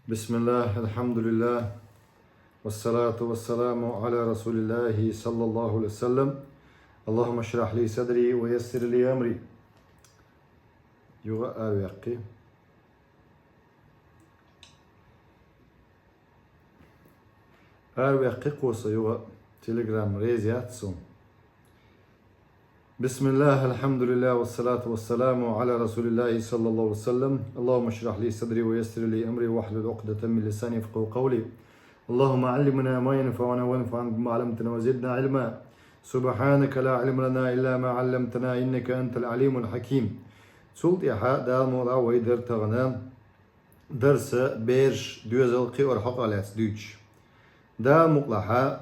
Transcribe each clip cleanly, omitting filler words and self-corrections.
بسم الله الحمد لله والصلاة والسلام على رسول الله صلى الله عليه وسلم. اللهم اشرح لي صدري ويسر لي أمري. يغا أويقي قوس يغا تليجرام ريزيات سوم. بسم الله الحمد لله والصلاة والسلام على رسول الله صلى الله عليه وسلم. اللهم اشرح لي صدري ويسر لي أمري واحلل عقدة من لساني يفقهوا قولي. اللهم علمنا ما ينفعنا وانفعنا بما علمتنا وزدنا علما. سبحانك لا علم لنا إلا ما علمتنا إنك أنت العليم الحكيم. سلط يحا دا موضع ويدر تغنى درس بيرش دوزل قي ورحق على دوش دا مقلحة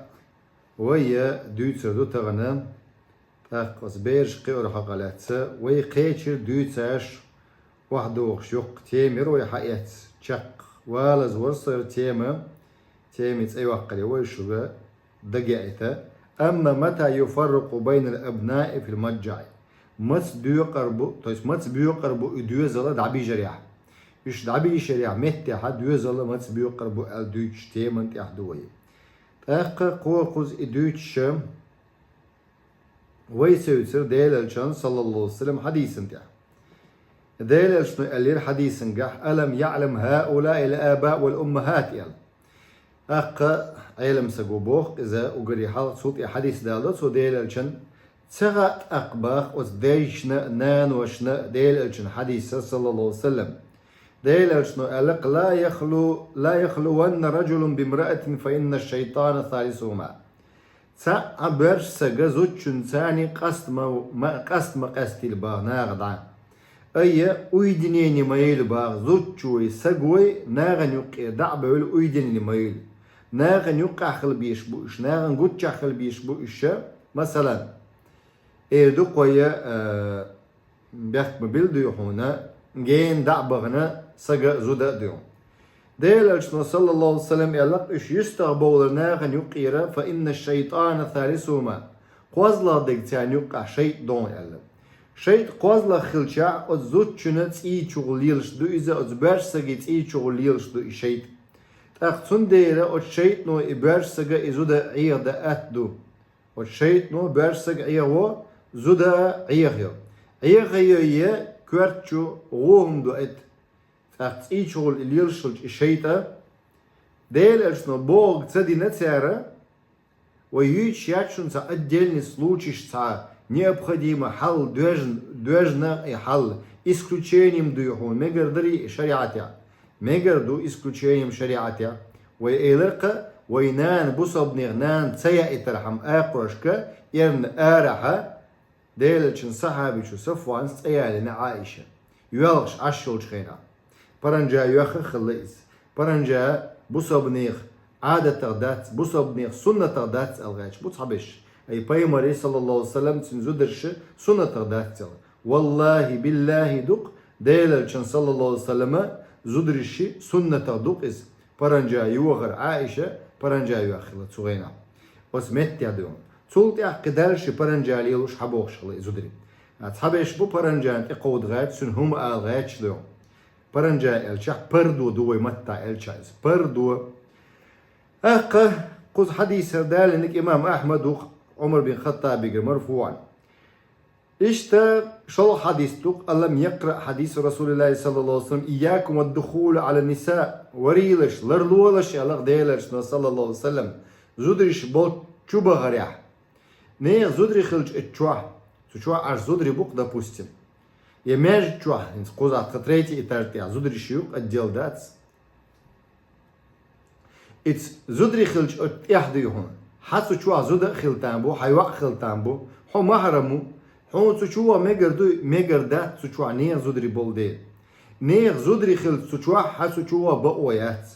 ويا دوتسر تغنى تاقص بيرش قي ورحق على وي قيتشر دوتساش وحدوخ يق تيمر ويحقيت شق ولا زورصر تيمت أي وقت ويشوغ دقائته. أما متى يفرق بين الأبناء في المضجع مت بيقربو دوزل دعبي جريح إيش دعبي شريع مت حد دوزل مت بيقربو الدوتش تيمنت أحدوي تاق قوقز دوتش ويسوسر ديل الشان صلى الله عليه وسلم حديثا تاع ديل الشنو اللي حديثا قح ألم يعلم هؤلاء الآباء والأمهات يل أق علم سجوبوخ إذا أجري حال صوت حديث دالت سو ديل الشن تغت أقباخ وزديشنا نان وشنا ديل الشن حديث صلى الله عليه وسلم ديل الشنو ألق لا يخلون رجل بامرأة فإن الشيطان ثالثهما تعبرش سجزوتشن ثاني قسم الباغ ناغدع أي أيدنيني ميل باغ زوتشوي سجوي ناغن يقي دعبه أيدنيني ميل ناغن يقع خل بيشبوش ناغن قوتش خل بيشبوش مثلا إيدو قوية بيخ ببلدو هنا جين دعبغنا سجا زودا ديون ديل الشنو صلى الله عليه وسلم يلق إش يستغبول ناغن يقيرا فإن الشيطان ثالثهما قوزلا ديكتان يقع شيطان يلق شيط قوزلا خلشا أزوتشنا تي شغليلش دو إذا أزبرش سجي تي شغليلش دو شيط أختون ديرا الشيط نو إبرش سجا إزودا عيغ دا أتدو والشيط نو برش سجا عيغ زودا عيغ عيغ كورتشو غوهم دو ات تاقت اي شغل اليلشل الشيطة ديل اشنو بوغ تسدي نتسارة ويوش ياتشون تا отдельный случай та необходимо حل دوجنا и حل исключением дуйхун мегардри шариатя мегарду исключением шариатя وإلقى وينان بصبني نان تسيا اترحم اقرشك يرن ارحة ديلتشن صحابي شو صفوان سيالنا عائشة يوالش عشول شخينا برنجا يوخ خليز برنجا بصبنيخ عادة تغدات بصبنيخ سنة تغدات الغاش بصحبش أي بايمري صلى الله عليه وسلم تنزدرش سنة تغدات والله بالله دق ديلتشن صلى الله عليه وسلم زدرش سنة تغدق إز برنجا يوغر عائشة برنجا يوخ لتسوغينا وسمت يدون سولت قدرش برنجالي لوش حبوش الله زدري أصحابش بو برنجان اقود غات سنهم غات لهم برنجا الشح بردو دوي متى الشايز بردو قص حديث دال انك امام احمد وعمر بن الخطاب مرفوعا اشتا شو حديثك ألم يقرأ حديث رسول الله صلى الله عليه وسلم إياكم والدخول على النساء وريلش لرلولش يلق ديلش صلى الله عليه وسلم زدرش بول чуба горях. Не зудри хилч чуа. Чуа аж зудри бук, допустим. Я меж чуа, козатка третий этаж тя. Зудри шиюк отдел дац. It's зудри хилч от яхдюхун. Хасу чуа зуда хилтамбу, хайва хилтамбу. Хо махраму. Хо чуа мегардат чуа не зудри болде. Не зудри хилч чуа хасу чуа баоят.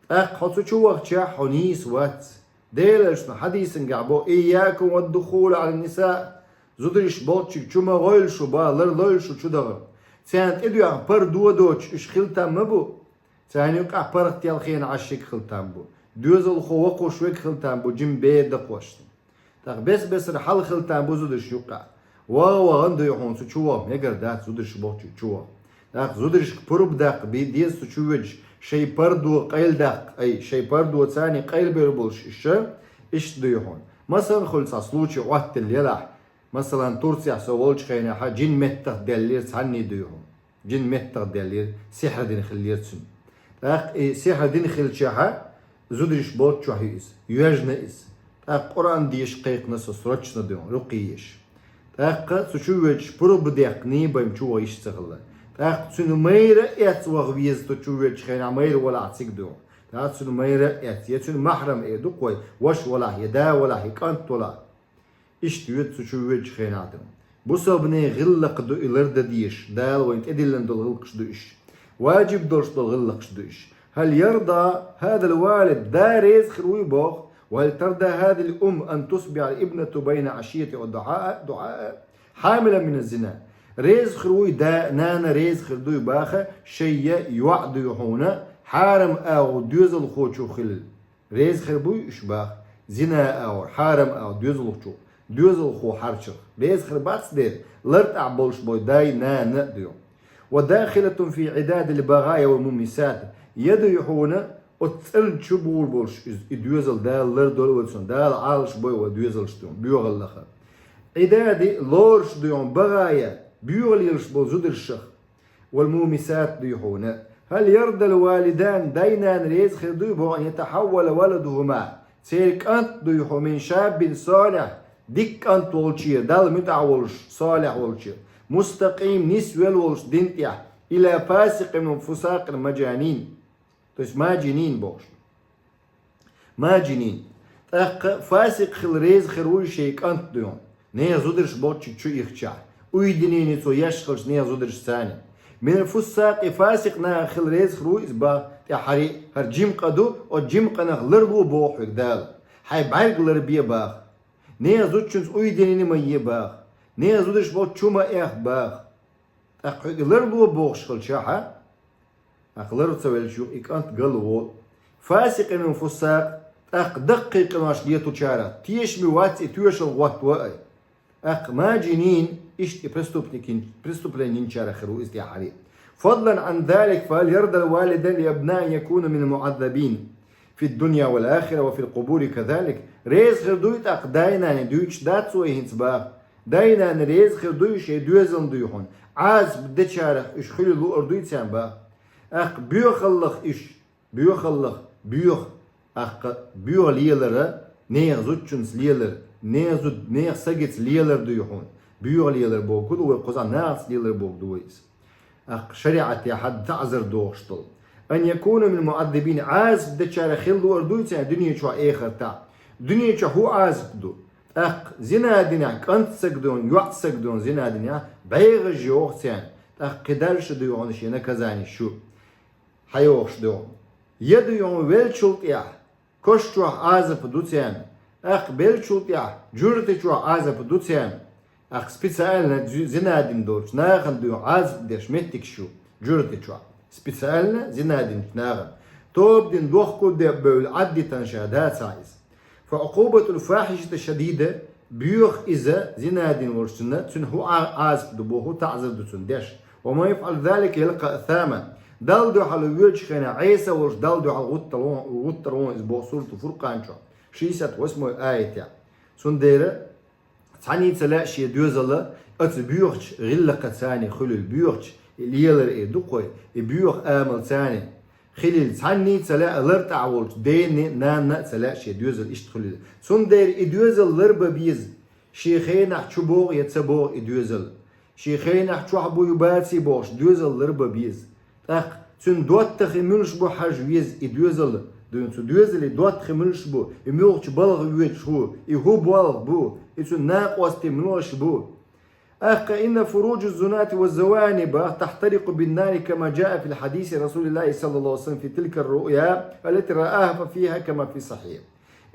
хасу чуа ча хонис ват. ديلش حديث قعبو إياكم والدخول على النساء زدرش بوتشك شو ما غيل شو با لر شو شو دغر سانت إدو يعني بر دو دوتش إش خلتام مبو ساني يقع برت يالخين عشيك خلتام بو دوزل خوقو شويك خلتام بو جم بيد دقوشت تاق بس رحل خلتام بو زدرش يقع واو غندو يحون سو شوام يقر دات زدرش بوتشك شوام تاق زدرش بروب داق بيديز سو شوج شيء بردو قيل دق أي شيء بردو ثاني قيل بيربولش إيش ديهون مثلا خلص أصلوش وقت الليلة مثلا ترسي سوالش خينا ح جن متق دلير ثاني ديهون جن متق دلير سحر دين خلير سن سحر دين خل شها زودرش بوت شهيز يجنئس قرآن ديش قيق نص سرتش نديون رقيش سوچوج برو بديقني بيم شو إيش تغلا سنو ميرة إت وغويز تشوج خينا ميرة ولا عتيق دون سنو ميرة إت يسنو محرم إدو قوي وش ولا يدا ولا هيكانت ولا إيش تيوت سوچوج خينا دون بوسبني غلق دو إلرد ديش دال وينت إدلن دول غلقش دوش واجب دولش دول غلقش دوش هل يرضى هذا الوالد داريز خروي بوخ وهل ترضى هذه الأم أن تصبح الابنة بين عشية ودعاء حاملا من الزنا ريز خروي دا نانا ريز خردوي باخا شيء يوعد يحونا حارم أو ديوز الخوشو خلل ريز خربوي إشباخ زنا أو حارم أو ديوز الخوشو ديوز الخو حرشخ ريز خرباتس دير لرت عبولش بوي داي نانا ديو وداخلة في عداد البغايا والمميسات يدو يحونا وتسأل شبور بولش يدوزل دال لردول ولسون دال عالش بوي ودوزل شتون بيوغل لخا عدادي لورش ديون بغايا بيوغل يلش بول زودر الشخ والمومسات ديحونا هل يرضى الوالدان دينان ريز خردوبه أن يتحول ولدهما سيرك أنت ديحو من شاب صالح ديك أنت والشير دال متعولش صالح والشير مستقيم نسوال والش دينتيح إلى فاسق من فساق المجانين توش ما جنين بوش ما جنين فاسق خل ريز خروي شيك أنت ديون نيا زودرش بوتش شو يخشع ويدنيني تو يشخلش نيا زودرش ثاني من الفساق فاسق نا خل ريز خروي إزبا تحري هر جيم قدو أو جيم قنا لربو بوح دال حي بعيق لربيه باخ نيا زودشنس ويدنيني ما يباخ نيا زودرش بوت شو ما إخ باخ لربو بوخ شخل شاحة أخلر تسوي شو إكانت قلوا فاسق من فساق دقيق ناش ليتو شارع تيش مواتي تيش الوقت وقت ما جنين إيش برستوبلين شارع خرو استيحاري فضلا عن ذلك فهل يرضى الوالدان لأبناء يكونوا من المعذبين في الدنيا والآخرة وفي القبور كذلك ريز خردويت داينا ندويش داتسو إهنسباق داينا ريز خردويش يدوزن دويحون عاز بدت شارع إيش خلي لو أردويت سان باق بيوخ الله إيش بيوخ الله بيوخ بيوخ ليلر نيغ زوتشنس ليلر نيغ سجت ليلر دويحون بيوخ ليلر بوك كل وقصان ناس ليلر بوك دويس شريعة حد تعذر دوشتل أن يكون من المعذبين عاز بدت شارع خلو أردويت سان دنيا شو آخر تاع دنيا شو هو عاز بدو زنا دنيا كنت سجدون يوعد سجدون زنا دنيا بيغ جوخ سان قدرش دويون شينا كزاني شو حيوش دون يدو يوم ويلشولت يا كشتو عازب دوتيان بيلشولت يا جورتشو عازب دوتيان سبيسالنا زنادين دورش ناخن دو عازب ديش متك شو جورتشو سبيسالنا زنادين ناخن توب دين دوخكو دي بول عدي تنشهدات سايز فعقوبة الفاحشة الشديدة بيوخ إذا زنادين ورشتنا تنهو عازب دبوهو تعذر دوتون ديش وما يفعل ذلك يلقى أثاما دالدو على وجه خنا عيسى ورش دالدو على غطرون إزبوع سورة فرقان شو شيسات واسمه آية تاع سنديرة تعني تلا شي دوزلا أتبيوخش غلقة ثاني خلل بيوخش ليلر إدوقوي بيوخ آمل ثاني خلل تعني تلا لرت عولش دين نانا تلا شي دوزل إشت خلل سندير إدوزل لربا بيز شيخين أحشبوغ يتسبوغ إدوزل شيخين أحشوحبو يباتي بوش دوزل لربا بيز تون دوت تخملش بو حاج ويز إدوزل دون تو دوزل دوت تخملش بو يملوش بالغ ويش هو يهو بالغ بو يتون ناقوس تملوش بو إن فروج الزنات والزوانب تحترق بالنار كما جاء في الحديث رسول الله صلى الله عليه وسلم في تلك الرؤيا التي رآها فيها كما في صحيح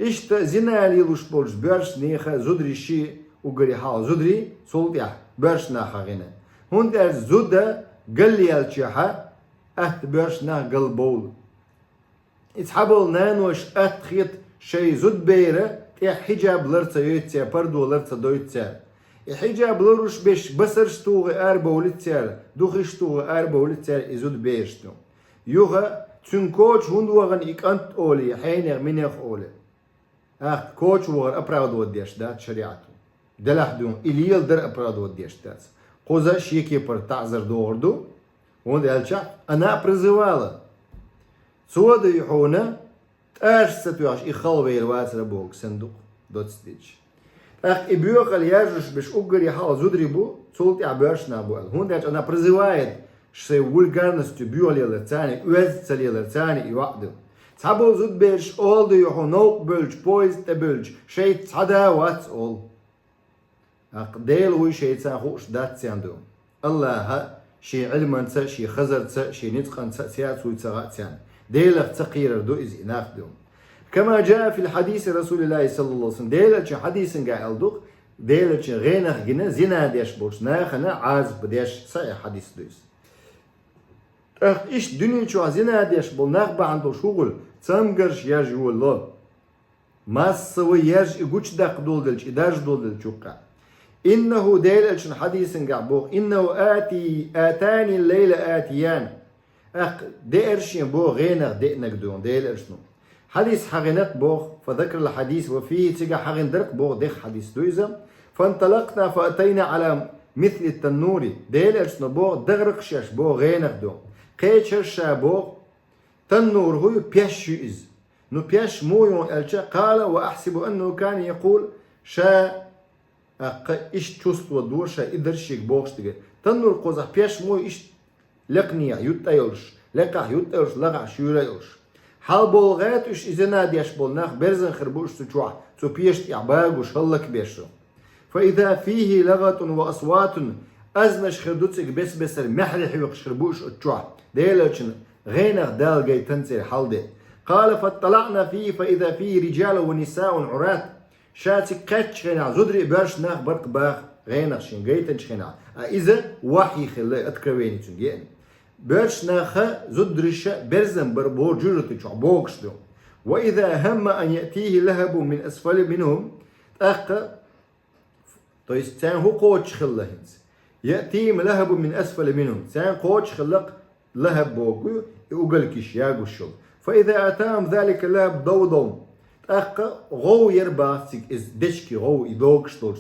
إشت زنا ليلوش بولش برش نيخا زدري شي وقري حال زدري صوت يح برش ناخا غنا هون در زودة قل لي الشيحة برش نا قل بول اتحبل نانوش خيط شي زود بيرة تيح حجاب لرتا يوتيا بردو لرتا دويتيا حجاب لروش بيش بسرش توغي أربا ولتيا دوخش توغي أربا ولتيا إزود بيشتو يوغا تون كوتش هندوغن إكانت أولي حينغ منيخ أولي كوتش وغر أبراد وديش دات شريعته دلح دون إليل در أبراد وديش دات قوزا شيكي بر تعذر دوردو وند ألشا أنا برزوالا سواد يحونا تاش ستوش إخالوي الواسر بوك صندوق دوت ستيتش إبيوخ الياجش بش أقر يحال زودري بو سولت عباش نابوال هند أنا برزوايد شي ولغارنستو بيولي لتاني وزت لتاني يوقدو تابو زود بيش أول دو يحو نوق بلج بويز تبلج شي تصدا واتس أول ديل وي شي تساخوش دات سياندو الله شي علما تسا شي خزر تسا شي نتقا تسا سيات سوي تساغات سيان ديل تقير دو إز إناف دو كما جاء في الحديث رسول الله صلى الله عليه وسلم ديل حديث قاعد دوق ديل غينخ جنا زنا ديش بوش ناخنا عاز بديش صحيح حديث دويس إيش دنيا شو زنا ديش بول ناخ عنده شغل تسمجرش ياج والله ما سوي ياج يقولش داق دولدلش إداج دولدل شوكا إنه ديل حديث قاعد إنه آتاني الليلة آتيان ديرش بو غينخ دينك دون ديل شنو حديث حغنق بوغ فذكر الحديث وفيه تيجا حغن درك بوغ ديخ حديث دويزم فانطلقنا فأتينا على مثل التنور ديل ارسنو بوغ دغرق شاش بوغ غينق دو قيتشر شا بوغ تنور هو بيش يز نو بيش مويون الشا قال وأحسب أنه كان يقول شا إيش تشوست ودور شا إدرشيك بوغش تيجا تنور قوزح بيش موي إيش لقنيا يتايلش لقح يتايلش لقع شورا يلش حال بولغات وش إذا ديش بولناخ برزن خربوش تجوع تو بيشت يعباق وش هلك بيشو فإذا فيه لغة وأصوات أزمش خردوتك بس المحرح يوقش خربوش تجوع ديلوشن غينخ دال جاي تنسي حال دي قال فاطلعنا فيه فإذا فيه رجال ونساء عرات شاتك قتش غينا زدري برش ناخ برق باخ غينخ شين جاي تنشخنا إذا وحي خلي أتكويني تنجين برش ناخا زدرشة برزن بربور جرتي بوكش دو وإذا هم أن يأتيه لهب من أسفل منهم أخا طيب تان هو قوتش خلهنز يأتيهم لهب من أسفل منهم تان قوتش خلق لهب بوكو يقلكش ياقو الشغل فإذا أتاهم ذلك اللهب ضوضهم أخا غو يرباثك إز دشكي غو يدوكش دو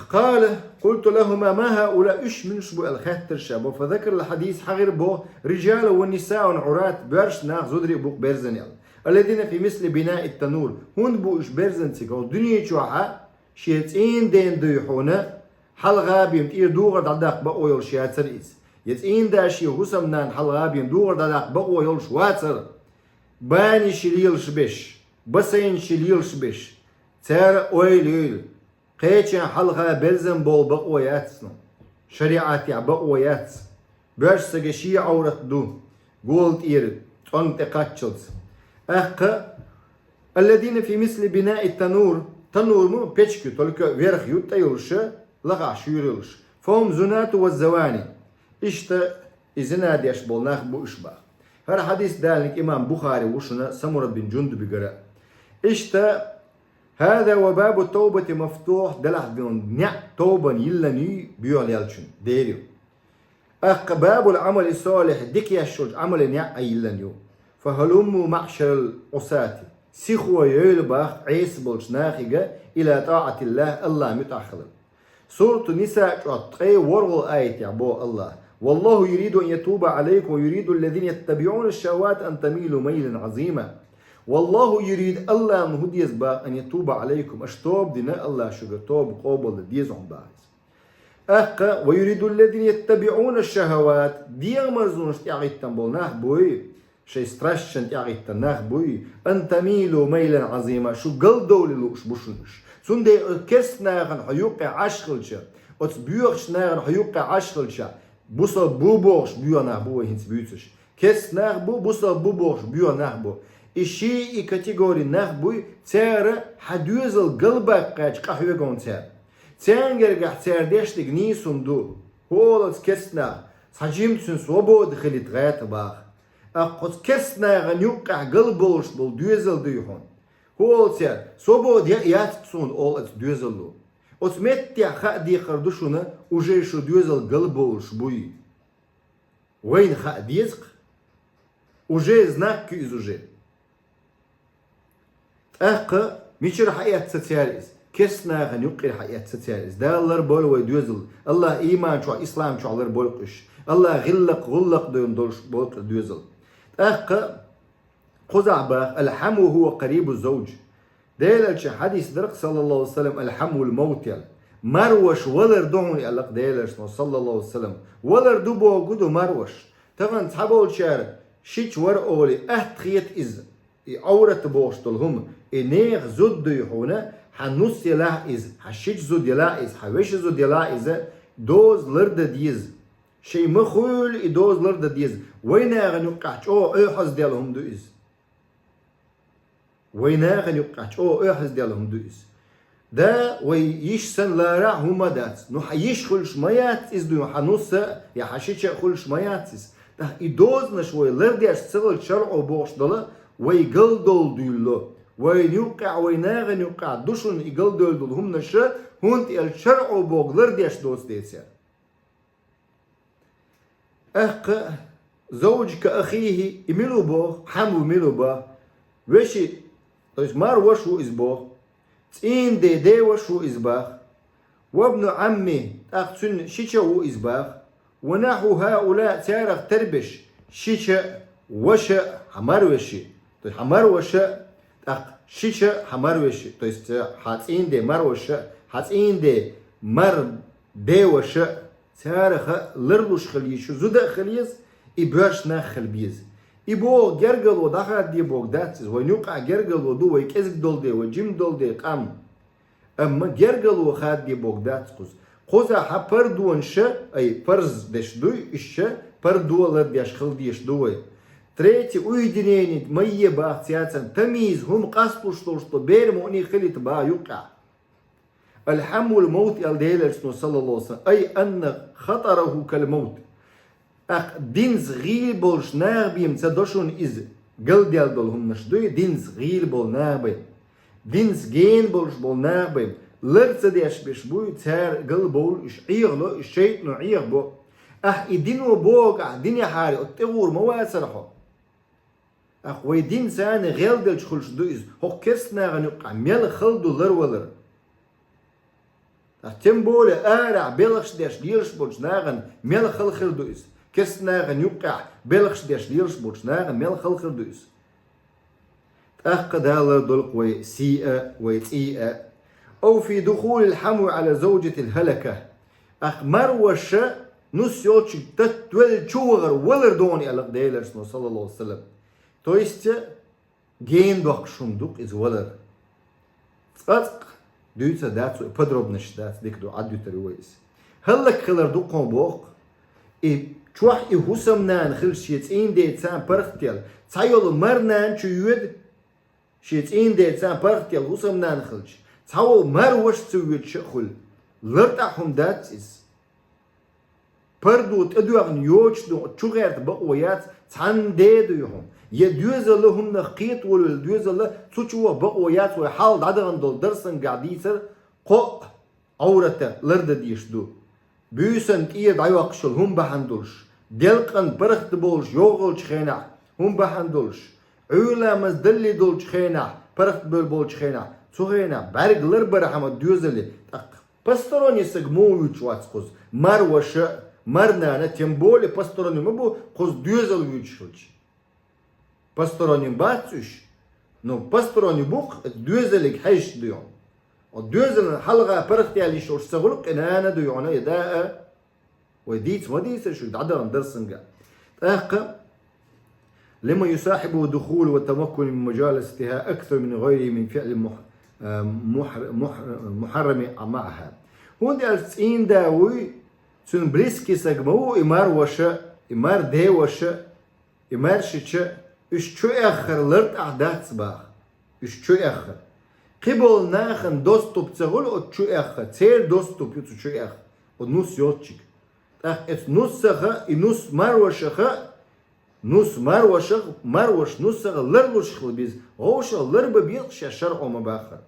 قال قلت لهما ما هؤلاء إيش من شبو الخاتر شابو فذكر الحديث حغير بو رجال ونساء عرات برش ناخ زدري بوك برزن الذين في مثل بناء التنور هون بو إيش برزن تيكو دنيا شوحا شيتين دين دويحونا حل غابيم تير دوغر داداق بقو يول شياتر إز يتين داشي غسمنان حل غابيم دوغر داداق بقو يول شواتر باني شليل شبش بسين شليل شبش تار أويل قيتشن حلقة بلزم بول بقوياتنا شريعتي بقويات باش سجشي عورت دو قولت إير تونت قاتشلت الذين في مثل بناء التنور تنور مو بيتشكي تلك ويرخ يوتا يلش لغع شيرلش فهم زنات والزواني إشتا إذنا ديش بولناخ بو إشبا هر حديث دالك إمام بخاري وشنا سمرة بن جندب قرأ إشتا هذا وباب التوبة مفتوح دلح دون نع توبة يلني بيول يلشن ديريو باب العمل الصالح ديك يشوج عمل نع يلنيو فهلموا معشر العصاة سيخوا يلبخ عيس بولش ناخيجا إلى طاعة الله متأخر سورة النساء تعطي ورغل آية يعبو الله والله يريد أن يتوب عليكم ويريد الذين يتبعون الشهوات أن تميلوا ميلا عظيما والله يريد الله مهديز با أن يتوب عليكم أشتوب دينا الله شو توب قوبل ديز عم باز ويريد الذين يتبعون الشهوات ديغ مرزونش تعيد تنبولناه بوي شي ستراشن تعيد تناه بوي أن تميلوا ميلا عظيما شو قل دولي لوش بوشنش سون دي كرس ناغن حيوقع عشقلشا وتس بيوخش ناغن حيوقع عشقلشا بوصل بوبوش بيو ناه بوي هنس بيوتش كرس ناغ بو بوصل بوبوش بيو ناه بو إشي كاتيجوري نخبوي تير حدوزل قلبك قاش قهوة قون تير تينجر قح تير ديشتك نيسون دو هولت كسنا سجيمتسن صوبو دخلت غايت باخ أقود كسنا غنيوقع قلبولش بول دوزل ديهون هول تير صوبو ياتسون أول دوزل دو أتمتع خادي خردوشونا وجيشو دوزل قلبولش بوي وين خاديزق уже знак из уже. أخ ميشر حياة ستياريز كسنا غنيقر حياة ستياريز ده الله بول ويدوزل الله إيمان شو إسلام شو الله بولقش الله غلق دون دولش بولق دوزل أخ قزع باخ الحمو هو قريب الزوج ديلش حديث درق صلى الله عليه وسلم الحمو الموت يل مروش ولر دون يلق ديلش صلى الله عليه وسلم ولر دوبو قدو مروش طبعا تحبول شار شيش ور أولي أهتخيت إز أورت بوشتلهم إنيغ زود يحونا حنوس يلا إز حشيش زود يلا إز حويش زود يلا إز دوز لرد ديز شي مخول إدوز لرد ديز وينا غنوقعش أو إحز ديالهم دو إز وينا غنوقعش أو إحز ديالهم دو إز دا ويشسن لارع هما دات نو حيش خلش ميات إز دو حنوس يا حشيش خلش ميات إز دا إدوز نشوي لرديش سغل شرع وبوش دلا ويقل دول دولو وينوقع ويناغ نوقع دوشن يقل دول دول هم نشا هونت الشرع وبوغلر ديش دوس ديسيا أخ زوج كأخيه يميلو بوغ حمو ميلو با وشي مار وشو إزبوغ تين دي وشو إزباغ وابن عمي أخسن شيشا إزباغ ونحو هؤلاء تارغ تربش شيشا وشا حمار وشي حمار وشا شيشة حمار وشا то есть حاتين دي مار وشا حاتين دي مار دي وشا تارخ لرلوش خليش زودا خليز إباش ناخل بيز إبو جرجل ودخل دي بوك داتس ونوقع جرجل ودو ويكزك دول دي وجيم دول دي قام أما جرجل وخاد دي بوك داتس قوزا حبر دون شا أي فرز دش دوي إشا بر دولار ديش خل ديش دوي تريتي уединение مية باختياتن تمييز هم قصبوا что بيرمو أني خليت با يقع الحم الموت يالديلر صلى الله عليه وسلم أي أن خطره كالموت أخ دينز غيل بولش ناغبيم تدوشون إز قل ديال دولهم نشدوي دينز غيل بول ناغبيم دينز جين بولش بول ناغبيم لرت ديش بشبوي تار قل بول إش عيغلو إش شيطنو عيغ بو أخ إدينو بوغ ديني حاري أتغور مواسرحو أخ ويدين سان غيل دلش خلش دويز هو كسنا غنوقع ميل خلدو لر ولر أخ تنبولي آرع بلخش ديش ديرش بولش ناغن ميل خل دويز كسنا غنوقع بلخش ديش ديرش بولش ناغن ميل خل دويز أخ قدالر دولق ويسيئة ويتئيئة أو في دخول الحمو على زوجة الهلكة أخ مروشة نس يوتش تتول شوغر ولر دوني ألق ديلر صلى الله عليه وسلم То есть, ген док шумдук из волер. Цацк дюйца дацу подробно считать, дикду адютер уэйс. Хеллак хелер дукон бог, и чуах и хусам нан хил шиец инде цан пархтел, цайол марнан чуюд, шиец инде цан пархтел хусам нан хилч, цаол марваш цуюд шахул, лертахум дацис. Пардут эдуагн йочду чугерт баоят цан дедуюхум. يدوز لهم نقيت والدوز له تشوه بقويات وحال عدغن دول درسن قاعديسر قو عورته لرد ديشدو بيسن كيه دايوقشل هم بحندولش دلقن برخت بولش يوغل شخينا هم بحندولش عولا مزدلي دول شخينا برخت بول شخينا سخينا برق لربر حمد دوزلي пасторонни сегмують вацкоз марваше марнана тем более пасторонни мабу коз дюзелують шуч пасторонни бацуш но пасторонни бук дюзелик хайш дюон ودوزن حلقة برختي على شو استغلق إن أنا ديونا يداء وديت وديت شو عدم درسنجا أخ لما يصاحبه دخول والتمكن من مجالستها أكثر من غيره من فعل محرم معها هون دي السين داوي سن بريسكي سجمو إمار وشا إمار دي وشا إمار شتشا إيش شو آخر لرت أحداث باخ إيش شو آخر قبل ناخن دوستوب تقول أتشو أخ تير دوستوب يتشو أخ ونص يوتشك أخ نص خا نص مروش خا نص مروش مروش نص لرلوش خلبيز غوش لرب بيقش شرع ما باخر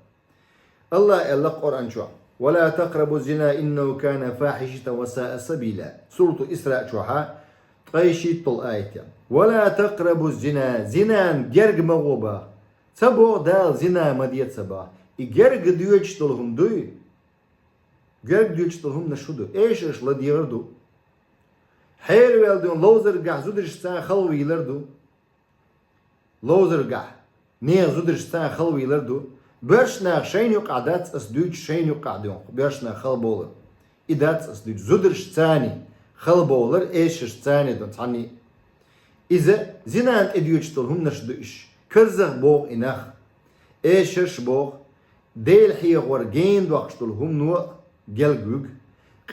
الله الله قرآن شو ولا تقربوا الزنا إنه كان فاحشة وساء سبيلا سورة إسراء شوها أي شيء طل آية يعني. ولا تقربوا الزنا زنا جرج مغوبا سبو دال زنا مديت سبا جرج ديوش طلهم دوي جرج ديوش طلهم نشودو إيش لا ديردو حير والدون لوزر قاع زودرش سان خلوي لردو لوزر قاع نيا زودرش سان خلوي لردو برشنا شين يقعدات أسدوج شين يقعدون برشنا خل بولر إدات أسدوج زودرش ثاني خل بولر إيش ثاني دون ثاني إذا زنان إديوش طلهم نشدوش كرزه بوغ إنخ إيشش بوغ ديل حيغ ورجين دوغش طلهم نو جلجوج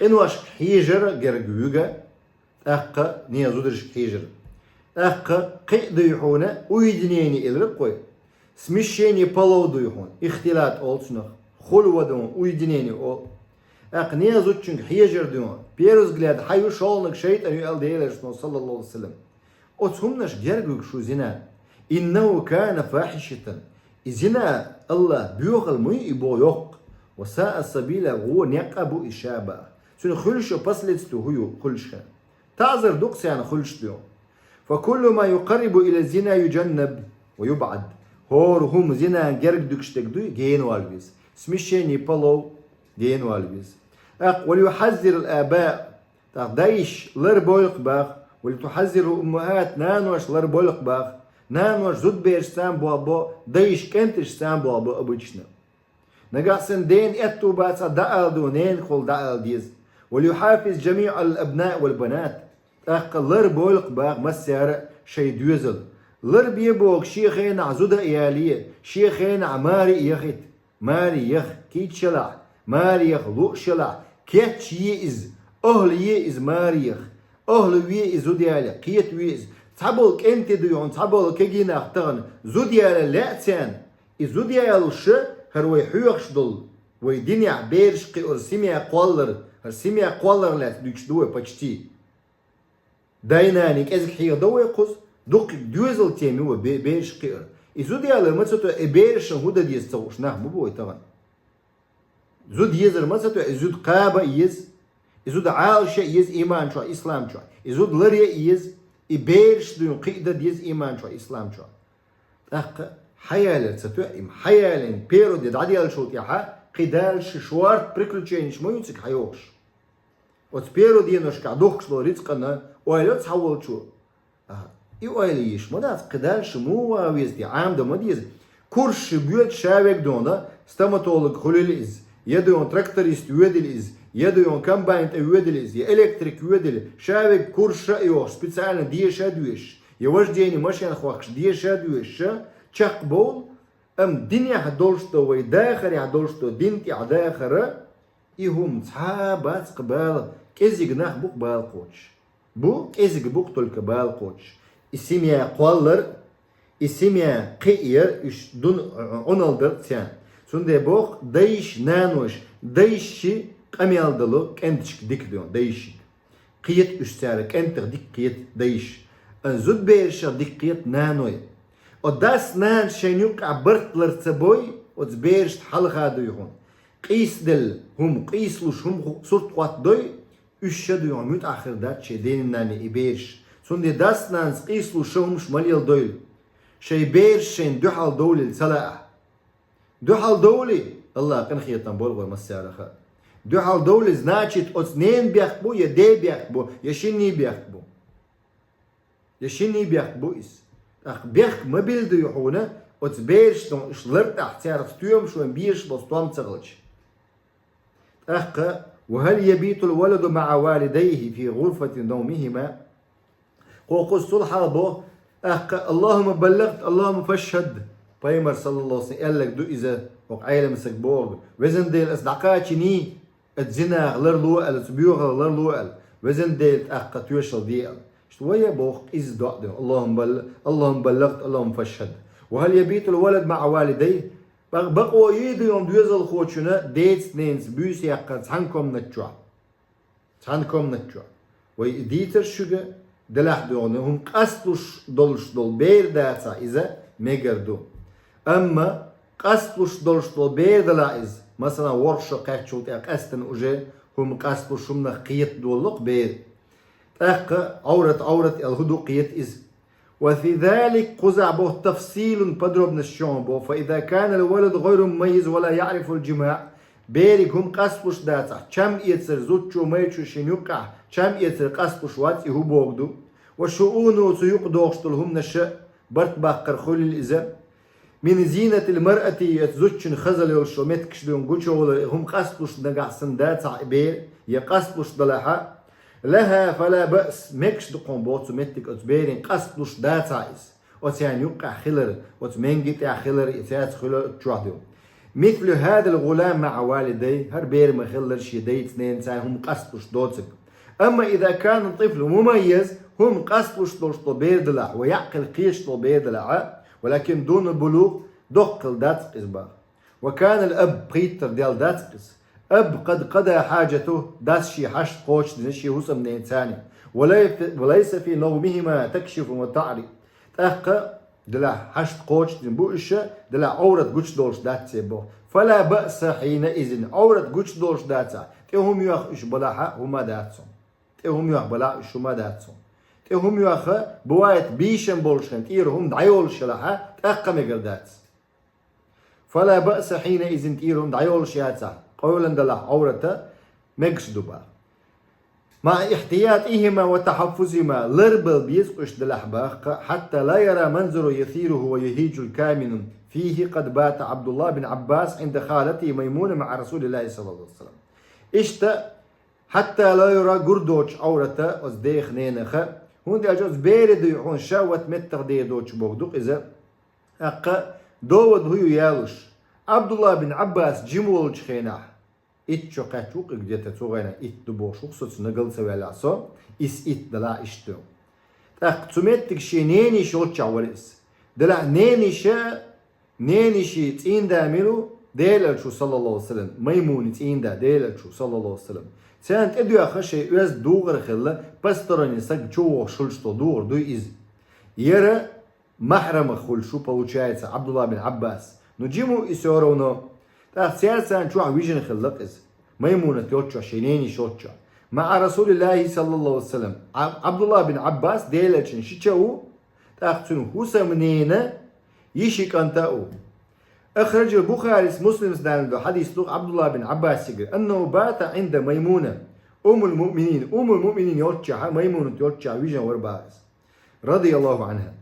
قنواش حيجر جرجوجا أقا نيا زودرش حيجر أقا قيد يحونا ويدنيني إلرقوي سمشيني بلو ديحون اختلاط أولتنخ خلوة دون ويدنيني أول أق نيا زودشنك حيجر دون بيروز قلاد حيو شولنك شيطان يقال ديلش صلى الله عليه وسلم أتهمناش جرجوج شو زنا إنه كان فاحشة إزنا الله بيوغل مي إبو يوق وساء السبيل هو نقابو إشابة سنو خلش بسلتو هيو خلش تعذر دوكس يعني خلش ديو فكل ما يقرب إلى الزنا يجنب ويبعد هور هم زنا جرج دوكشتك دوي جين والبيز سمشيني بلو جين والبيز وليحذر الآباء تغدايش لربويق باغ ولتحذر الأمهات نانوش لربويق باغ نانوش زود بيرستان بوابو دايش كنتشتان بوابو أبوشنا نقاسن دين اتو باتsa دعال دونين خل دعال ديز وليحافظ جميع الأبناء والبنات لر بولق باغ مسيار شي دوزل لر بيبوك شيخين عزودة إيالية شيخين عماري يخت ماري يخ كيت شلع ماري يخ لوق شلع كيت يئز أهل يئز ماري يخ أهل ويئز زوديالي كيت ويئز تابل كنت ديون تابل كجينا اختغن زوديالي لأتسان زوديالي ش هروي حيوخش دول ويدنيا بيرش قي أرسيميا قولر أرسيميا قولر لا تدوش دوه بچتي داينانيك ازك حيو دوه قص دوك دوزل تيمي و بيرش قي زوديالي متسوتو بيرش هودا ديز توش نح ببوي طبعا زود يزر متسوتو زود قابة يز زود عالشة يز إيمان شو إسلام شو زود لريا يز بيرش دون قيدة يز إيمان شو إسلام شو حيالر ستوئم حيالين بيرو دي دعديال شوت يحا قدالش شوارت بريكلوتشينش ما ينسك حيوش وتبيرو دي نوش كعدوخش لو ريتقنا وإلو تحول شو إيو إليش مدات قدالش مو ويز دي عام دا مديز كورش بيوت شاوك دونا ستاماتولوج خليل إز يدون تراكتوريست يودل إز يدون كامباينت يودل إز يإلكتريك يودل شاوك كورش إيوش سبيتسالنا دي شادويش يوش ديني ماشيان خواقش دي شادويش چق بول دنيا حدولشتو ويداخر حدولشتو دينتي عداخر إيهم صحابات قبال كيزيق ناخ بوك بالقوش بو كيزيق بوك تلك بالقوش اسميا قوالر اسميا قير اش دون عنالدر تيان سنده بوك دايش نانوش دايشي قميالدلو كنتشك ديك ديون دايشي قيت اشتارة كنتر ديك قيت دايش زود بيرشا ديك قيت نانوي وداس نان شينيوك عبرت لرتبوي وتبيرش حلقة دويهون قيس دل هم قيس لوش هم صورت قوات دوي اش دويهون ميت آخر دات شي دين ناني إبيرش سندي داس نان قيس لوش هم شماليل دويل شي بيرش شين دو حال دولي السلاء دو حال دولي الله كان خيطان بولغو مسيارة دو حال دولي значит отнين بيخبو يا دي بيخبو يا شيني بيخبو يا شيني بيخبو إس بيخ ما بيلدو يحونا وتبيرش دون شلرت احتيار فتيوم شو بيرش بسطوام تغلش وهل يبيت الولد مع والديه في غرفة نومهما قوقو الصلحة بو اللهم بلغت اللهم فاشهد بايمر صلى الله عليه وسلم قال لك دو إذا وقعيلة مسك بورغ وزن ديل أصدقاتي ني اتزنا غلر لوأل تبيوغ غلر لوأل وزن ديل توشل ديال شوية بوق إز دعدو اللهم بلغت اللهم فاشهد وهل يبيت الولد مع والديه بقوا يدو يوم دوزل خوشنا ديت نينز بيس يقن تحنكم نتجوع ويديتر شوغا دلاح دونه هم قصلوش دولش دول بير داتا إذا ميجردو أما قصلوش دولش دول بير دلا إز مثلا ورشو قاعد شوت قستن أجي هم قصلوش من قيت دولق بير عورة الهدوقية إز. وفي ذلك قزع به تفصيل بدرب الشعب. فإذا كان الولد غير مميز ولا يعرف الجماع بيرك هم قصبش داتا كم يتسر زوتشو ميتشو شنيوكا كم يتسر قصبش واتي هو بوغدو وشؤونه سيوق دوغشتلهم نشأ برت باقر خول الإزا من زينة المرأة يتزوتشن خزل يلشو متكشدون قوشو هم قصبش نقعسن داتا بير يقصبش دلاحا لها فلا بأس مكش دقون بوتو متك أتبيرين قصبش داتا إز وتيان يوقع خلر وتمنجت يا خلر إتات خلر تشوهدو مثل هذا الغلام مع والديه هر بير ما خلر شيدي اثنين ساي هم قصبش دوتك. أما إذا كان الطفل مميز هم قصبش دوشتو بير دلع ويعقل قيشتو بير دلع ولكن دون البلوغ دقل داتقس با. وكان الأب بريتر ديال داتقس أب قد قضى حاجته داس شي حشت قوش نشي هسم نينتاني وليس في نومهما تكشف وتعري تأقى دلا حشت قوش بوش دلا عورة قوش دولش دات سيبو فلا بأس حينئذ عورة قوش دولش داتا تهم يوخ إش بلاحة هما داتسون تهم يوخ بلا إش هما داتسون تهم يوخ بوايت بيشن بولشن تيرهم دعيولش لها تأقى مقر داتس فلا بأس حينئذ تيرهم دعيولش ياتا قولا دلا عورة مقش دبا مع احتياطهما وتحفظهما لربل بيسقش دلحباق حتى لا يرى منظر يثيره ويهيج الكامن فيه قد بات عبد الله بن عباس عند خالته ميمونة مع رسول الله صلى الله عليه وسلم اشتا حتى لا يرى قردوش عورة أزديخ نينخ هون دي أجوز بيرد يحون شاوت متر دي دوش بوغدوق إذا أقا دوود هو يالوش عبد الله بن عباس جمولج خيناح إت شقاتوق إجديتا توغينا إت دبوشوق سوتس نقل سوالاسو إس إت دلا إشتو تاق تسميتك شي نيني شوتشا وريس دلا نيني شي تين داميرو ديلال شو صلى الله عليه وسلم ميمون تين دا ديلال شو صلى الله عليه وسلم سانت ادو يا شي أز دوغر خلا باستراني ساق чего шульштو دوغر دو إز يرى محرم خل شو получается عبد الله بن عباس نجيمو إسورونا سياسة شو عويجن خلق إز ميمونة يوتشا شينيني شوتشا مع رسول الله صلى الله عليه وسلم عبد الله بن عباس ديلتشن شيتشاو تاختن حسمنينا يشيك أنتاو أخرج البخاري مسلم سدان حديث عبد الله بن عباس يقول أنه بات عند ميمونة أم المؤمنين يوتشا ميمونة يوتشا ويجن ورباز رضي الله عنها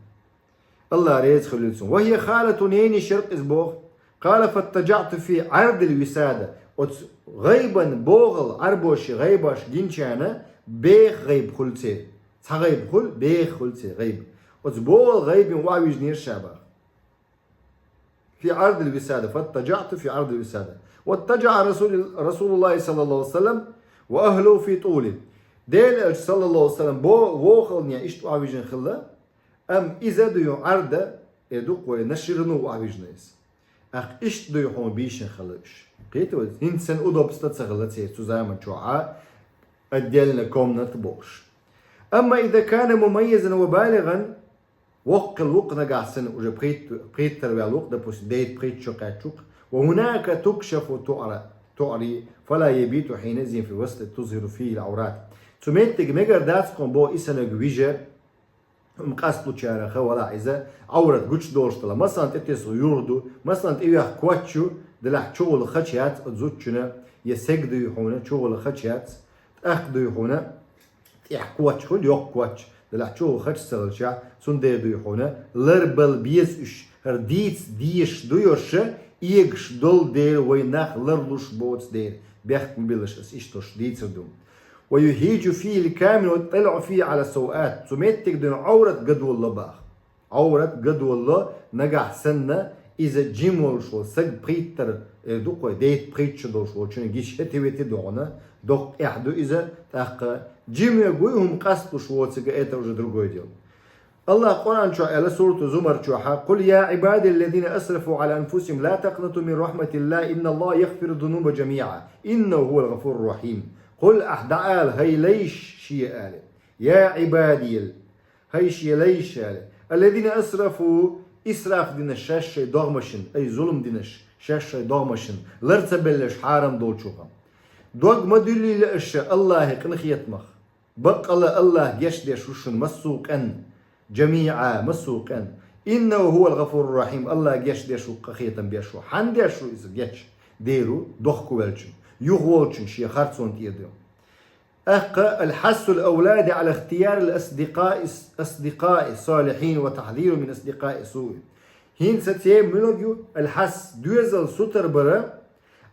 الله ريز خليلسون وهي خالة نيني شرق إزبوغ قال فاتجعت في عرض الوسادة غيبا بوغل عربوش غيباش جنشانا بيخ غيب خلتي تغيب خل بيخ خلتي غيب بوغل غيب واويج نير شابا في عرض الوسادة فاتجعت في عرض الوسادة واتجع رسول الله صلى الله عليه وسلم وأهله في طوله ديل صلى الله عليه وسلم بوغل نيا إشتو واويج نخلا أم إذا ديو عرض يدوق ونشرنو واويج نيس أخ إيش دو يحون بيشن خلش قيتو إنسان أدوبستا تسغلتي تزامن شوعا أديالنا كومنا تبوش أما إذا كان مميزا وبالغا وق الوق نقعسن وجا بريت تروي الوق دبوس ديت بريت شوقاتشوق وهناك تكشف تعري فلا يبيت حينئذ في وسط تظهر فيه العورات تميتك مجر داتكم بو إسانا جويجا مقاس لوتشارخه ولا عايزه عورة قوش دورشتلا مثلا تتسو يوردو مثلا تيوخ كواتشو دلح شغل خشيات تزوتشنا يسجدو يحونا شغل خشيات اخدو يحونا تيح كواتشو يوخ كواتش دلح شغل خش سغلشا سنديدو يحونا لربل بيس اش هرديتس ديش دويوش ايغش دول دير ويناخ لرلوش بوتس دير بيخت مبيلش اس اشتوش ديتسردوم ويهيج فيه الكامل ويطلع فيه على السوءات سميتك دون عورة قدو الله باخ عورة قدو الله نقع سنة إذا جيمول شو سج بريتر دوقو ديت بريتش دو شو چون جيش هتويتي دونا دوق احدو إذا تاق جيم يقويهم قصد شو تسجا ايتا وجه درقوي ديو الله قرآن شو على سورة زمر شو قل يا عبادي الذين أسرفوا على أنفسهم لا تقنطوا من رحمة الله إن الله يغفر الذنوب جميعا إنه هو الغفور الرحيم قل أحدعال هي ليش شيء آل يا عبادي هي شيء ليش آل الذين أسرفوا إسراف دين الشاشة دغمشن أي ظلم دينش شاشة دغمشن لرتبلش حارم دول شوخم دوغ مدلي لأش الله قنخ يتمخ بقل الله يشدش وشن مسوقا جميعا مسوقا إنه هو الغفور الرحيم الله يشدش وقخيتا بيشو حندش إذا يش ديرو دخكو بلشن يغولشن شي خارتسون تيدو الحث الأولاد على اختيار الأصدقاء الصالحين وتحذير من أصدقاء سوء هين ستيه منوجو الحث دوزل سطر برا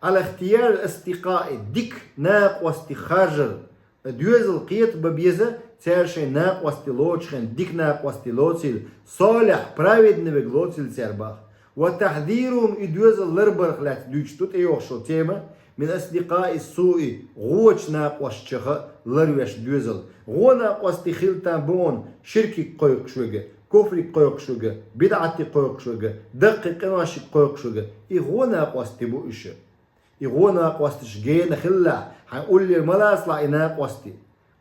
على اختيار الأصدقاء ديك ناق واستخاجر دوزل قيت ببيزة تارشي ناق واستلوتشن ديك ناق واستلوتشل صالح برايد نبغلوتشل ترباخ وتحذيرهم دوزل لربرخ لات دوشتوت ايوخشو تيما من أصدقاء السوء غوش ناقوش شخة لروش دوزل غو ناقوش تخيلتان بون شركي قويق شوغة كفري قويق شوغة بدعتي قويق شوغة دقي قناشي قويق شوغة غو ناقوش تبو إشي غو ناقوش تشجين خلا حنقول لي الملاس لا ناقوش تي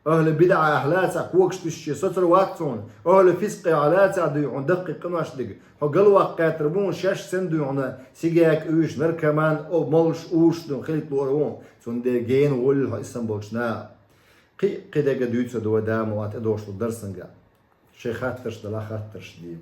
أهل بدعة أهلاتها كوكش تشي ستر واتسون أهل فسق علاتها ديون دقي قناش دق قلوا قاتربون شاش سندو سيجاك اوش نركمان او ملش اوش دون خيط لورون سون دي جين ول اسطنبولشنا قيدا قدوتسو دو دام وات ادوش درسنجا شيخات ترش دلا خات ترش دي